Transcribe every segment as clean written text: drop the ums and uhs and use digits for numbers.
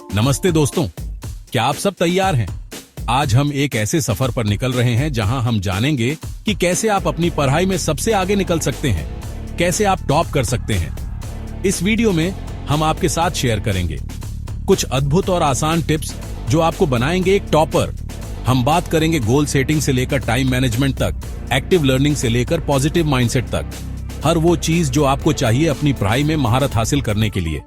नमस्ते दोस्तों, क्या आप सब तैयार हैं? आज हम एक ऐसे सफर पर निकल रहे हैं जहां हम जानेंगे कि कैसे आप अपनी पढ़ाई में सबसे आगे निकल सकते हैं, कैसे आप टॉप कर सकते हैं। इस वीडियो में हम आपके साथ शेयर करेंगे कुछ अद्भुत और आसान टिप्स जो आपको बनाएंगे एक टॉपर। हम बात करेंगे गोल सेटिंग से लेकर टाइम मैनेजमेंट तक, एक्टिव लर्निंग से लेकर पॉजिटिव माइंडसेट तक, हर वो चीज जो आपको चाहिए अपनी पढ़ाई में महारत हासिल करने के लिए।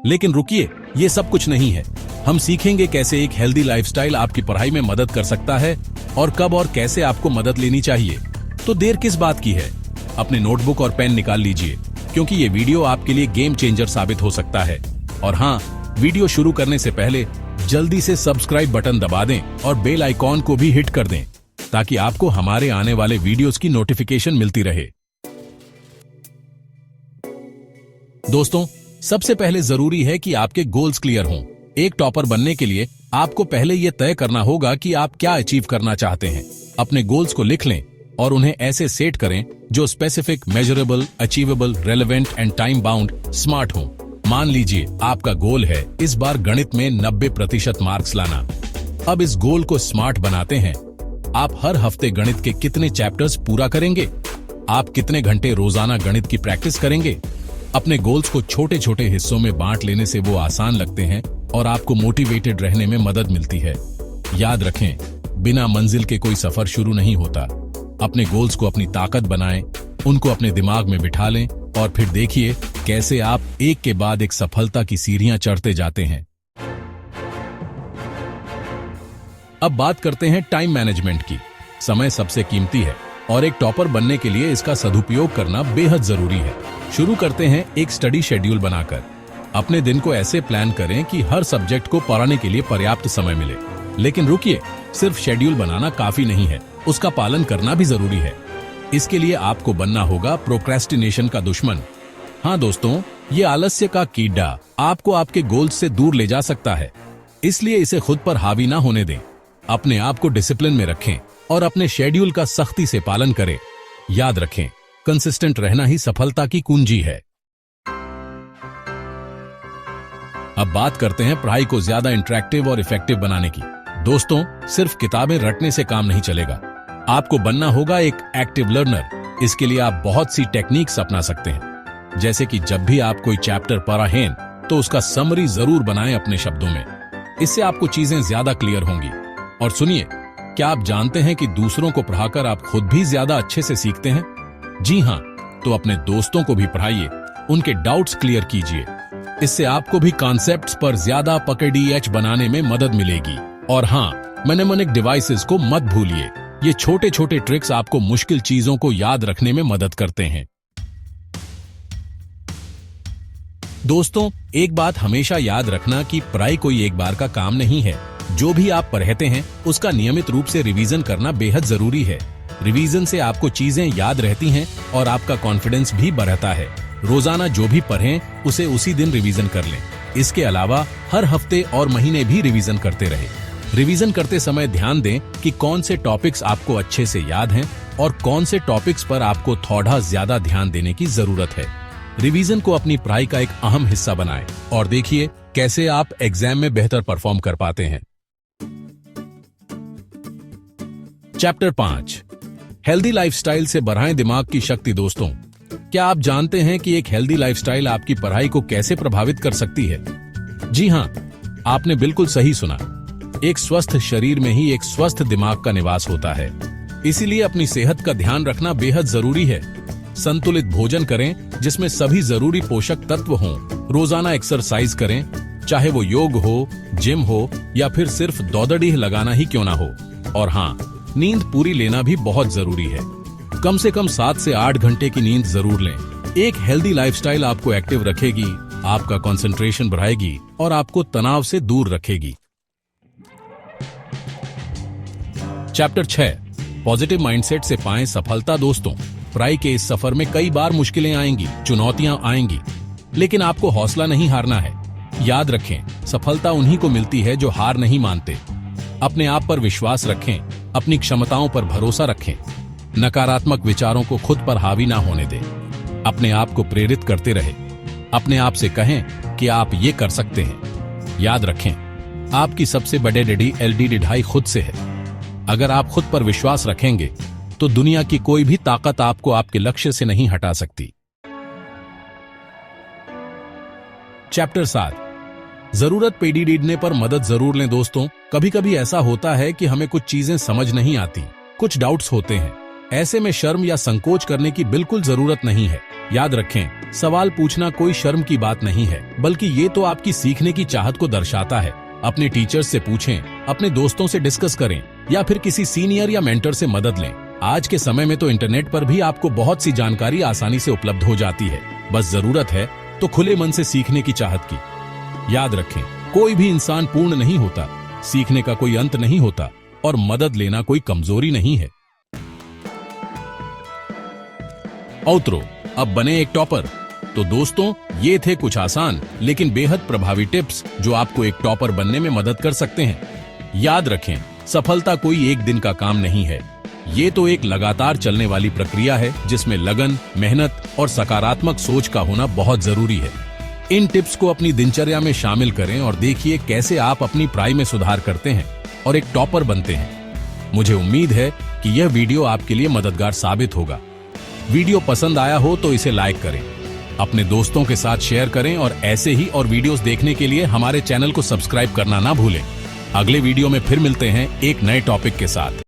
लेकिन रुकिए, ये सब कुछ नहीं है। हम सीखेंगे कैसे एक हेल्दी लाइफस्टाइल आपकी पढ़ाई में मदद कर सकता है और कब और कैसे आपको मदद लेनी चाहिए। तो देर किस बात की है, अपने नोटबुक और पेन निकाल लीजिए, क्योंकि ये वीडियो आपके लिए गेम चेंजर साबित हो सकता है। और हाँ, वीडियो शुरू करने से पहले जल्दी से सब्सक्राइब बटन दबा दें और बेल आइकॉन को भी हिट कर दें, ताकि आपको हमारे आने वाले वीडियोस की नोटिफिकेशन मिलती रहे। दोस्तों, सबसे पहले जरूरी है कि आपके गोल्स क्लियर हों। एक टॉपर बनने के लिए आपको पहले यह तय करना होगा कि आप क्या अचीव करना चाहते हैं। अपने गोल्स को लिख लें और उन्हें ऐसे सेट करें जो specific, measurable, achievable, relevant and time bound, smart हो। मान लीजिए आपका गोल है इस बार गणित में 90% मार्क्स लाना। अब इस गोल को स्मार्ट बनाते हैं। आप हर हफ्ते गणित के कितने चैप्टर्स पूरा करेंगे? आप कितने घंटे रोजाना गणित की प्रैक्टिस करेंगे? अपने गोल्स को छोटे छोटे हिस्सों में बांट लेने से वो आसान लगते हैं और आपको मोटिवेटेड रहने में मदद मिलती है। याद रखें, बिना मंजिल के कोई सफर शुरू नहीं होता। अपने गोल्स को अपनी ताकत बनाएं, उनको अपने दिमाग में बिठा लें और फिर देखिए कैसे आप एक के बाद एक सफलता की सीढ़ियां चढ़ते जाते हैं। अब बात करते हैं टाइम मैनेजमेंट की। समय सबसे कीमती है और एक टॉपर बनने के लिए इसका सदुपयोग करना बेहद जरूरी है। शुरू करते हैं एक स्टडी शेड्यूल बनाकर। अपने दिन को ऐसे प्लान करें कि हर सब्जेक्ट को पढ़ने के लिए पर्याप्त समय मिले। लेकिन रुकिए, सिर्फ शेड्यूल बनाना काफी नहीं है, उसका पालन करना भी जरूरी है। इसके लिए आपको बनना होगा प्रोक्रेस्टिनेशन का दुश्मन। हाँ दोस्तों, ये आलस्य का कीड़ा आपको आपके गोल्स से दूर ले जा सकता है, इसलिए इसे खुद पर हावी ना होने दें। अपने आप को डिसिप्लिन में रखें और अपने शेड्यूल का सख्ती से पालन करें। याद रखें, कंसिस्टेंट रहना ही सफलता की कुंजी है। अब बात करते हैं पढ़ाई को ज्यादा इंटरेक्टिव और इफेक्टिव बनाने की। दोस्तों, सिर्फ किताबें रटने से काम नहीं चलेगा। आपको बनना होगा एक एक्टिव लर्नर। इसके लिए आप बहुत सी टेक्निक्स अपना सकते हैं, जैसे कि जब भी आप कोई चैप्टर पढ़ा है तो उसका समरी जरूर बनाएं अपने शब्दों में। इससे आपको चीजें ज्यादा क्लियर होंगी। और सुनिए, क्या आप जानते हैं कि दूसरों को पढ़ाकर आप खुद भी ज्यादा अच्छे से सीखते हैं? जी हाँ, तो अपने दोस्तों को भी पढ़ाइए, उनके डाउट्स क्लियर कीजिए। इससे आपको भी कॉन्सेप्ट्स पर ज्यादा पकड़ बनाने में मदद मिलेगी। और हाँ, मेनेमोनिक डिवाइसेस को मत भूलिए। ये छोटे छोटे ट्रिक्स आपको मुश्किल चीजों को याद रखने में मदद करते हैं। दोस्तों, एक बात हमेशा याद रखना कि पढ़ाई कोई एक बार का काम नहीं है। जो भी आप पढ़ते हैं उसका नियमित रूप से रिवीजन करना बेहद जरूरी है। रिवीजन से आपको चीजें याद रहती हैं और आपका कॉन्फिडेंस भी बढ़ता है। रोजाना जो भी पढ़ें उसे उसी दिन रिवीजन कर लें। इसके अलावा हर हफ्ते और महीने भी रिवीजन करते रहें। रिवीजन करते समय ध्यान दें कि कौन से टॉपिक्स आपको अच्छे से याद हैं और कौन से टॉपिक्स पर आपको थोड़ा ज्यादा ध्यान देने की जरूरत है। रिवीजन को अपनी पढ़ाई का एक अहम हिस्सा बनाएं और देखिए कैसे आप एग्जाम में बेहतर परफॉर्म कर पाते हैं। चैप्टर 5, हेल्दी लाइफस्टाइल से बढ़ाएं दिमाग की शक्ति। दोस्तों, क्या आप जानते हैं कि एक हेल्दी लाइफस्टाइल आपकी पढ़ाई को कैसे प्रभावित कर सकती है? जी हाँ, आपने बिल्कुल सही सुना। एक स्वस्थ शरीर में ही एक स्वस्थ दिमाग का निवास होता है। इसीलिए अपनी सेहत का ध्यान रखना बेहद जरूरी है। संतुलित भोजन करें जिसमें सभी जरूरी पोषक तत्व हों। रोजाना एक्सरसाइज करें, चाहे वो योग हो, जिम हो या फिर सिर्फ दौड़डीह लगाना ही क्यों ना हो। और हाँ, नींद पूरी लेना भी बहुत जरूरी है। कम से कम 7 से 8 घंटे की नींद जरूर लें। एक हेल्दी लाइफस्टाइल आपको एक्टिव रखेगी, आपका कंसंट्रेशन बढ़ाएगी और आपको तनाव से दूर रखेगी। चैप्टर 6, पॉजिटिव माइंडसेट से पाएं सफलता। दोस्तों, पढ़ाई के इस सफर में कई बार मुश्किलें आएंगी, चुनौतियां आएंगी, लेकिन आपको हौसला नहीं हारना है। याद रखें, सफलता उन्हीं को मिलती है जो हार नहीं मानते। अपने आप पर विश्वास रखें, अपनी क्षमताओं पर भरोसा रखें। नकारात्मक विचारों को खुद पर हावी ना होने दें। अपने आप को प्रेरित करते रहें। अपने आप से कहें कि आप ये कर सकते हैं। याद रखें, आपकी सबसे बड़े डैडी एलडी ढाई खुद से है। अगर आप खुद पर विश्वास रखेंगे तो दुनिया की कोई भी ताकत आपको आपके लक्ष्य से नहीं हटा सकती। चैप्टर 7, जरूरत पड़ने पर मदद जरूर लें। दोस्तों, कभी कभी ऐसा होता है कि हमें कुछ चीजें समझ नहीं आती, कुछ डाउट्स होते हैं। ऐसे में शर्म या संकोच करने की बिल्कुल जरूरत नहीं है। याद रखें, सवाल पूछना कोई शर्म की बात नहीं है, बल्कि ये तो आपकी सीखने की चाहत को दर्शाता है। अपने टीचर्स से पूछें, अपने दोस्तों से डिस्कस करें या फिर किसी सीनियर या मेंटर से मदद लें। आज के समय में तो इंटरनेट पर भी आपको बहुत सी जानकारी आसानी से उपलब्ध हो जाती है। बस जरूरत है तो खुले मन से सीखने की चाहत की। याद रखें, कोई भी इंसान पूर्ण नहीं होता, सीखने का कोई अंत नहीं होता और मदद लेना कोई कमजोरी नहीं है। औतरो, अब बने एक टॉपर। तो दोस्तों, ये थे कुछ आसान लेकिन बेहद प्रभावी टिप्स जो आपको एक टॉपर बनने में मदद कर सकते हैं। याद रखें, सफलता कोई एक दिन का काम नहीं है। ये तो एक लगातार चलने वाली प्रक्रिया है जिसमें लगन, मेहनत और सकारात्मक सोच का होना बहुत जरूरी है। इन टिप्स को अपनी दिनचर्या में शामिल करें और देखिए कैसे आप अपनी पढ़ाई में सुधार करते हैं और एक टॉपर बनते हैं। मुझे उम्मीद है कि यह वीडियो आपके लिए मददगार साबित होगा। वीडियो पसंद आया हो तो इसे लाइक करें, अपने दोस्तों के साथ शेयर करें और ऐसे ही और वीडियोस देखने के लिए हमारे चैनल को सब्सक्राइब करना ना भूलें। अगले वीडियो में फिर मिलते हैं एक नए टॉपिक के साथ।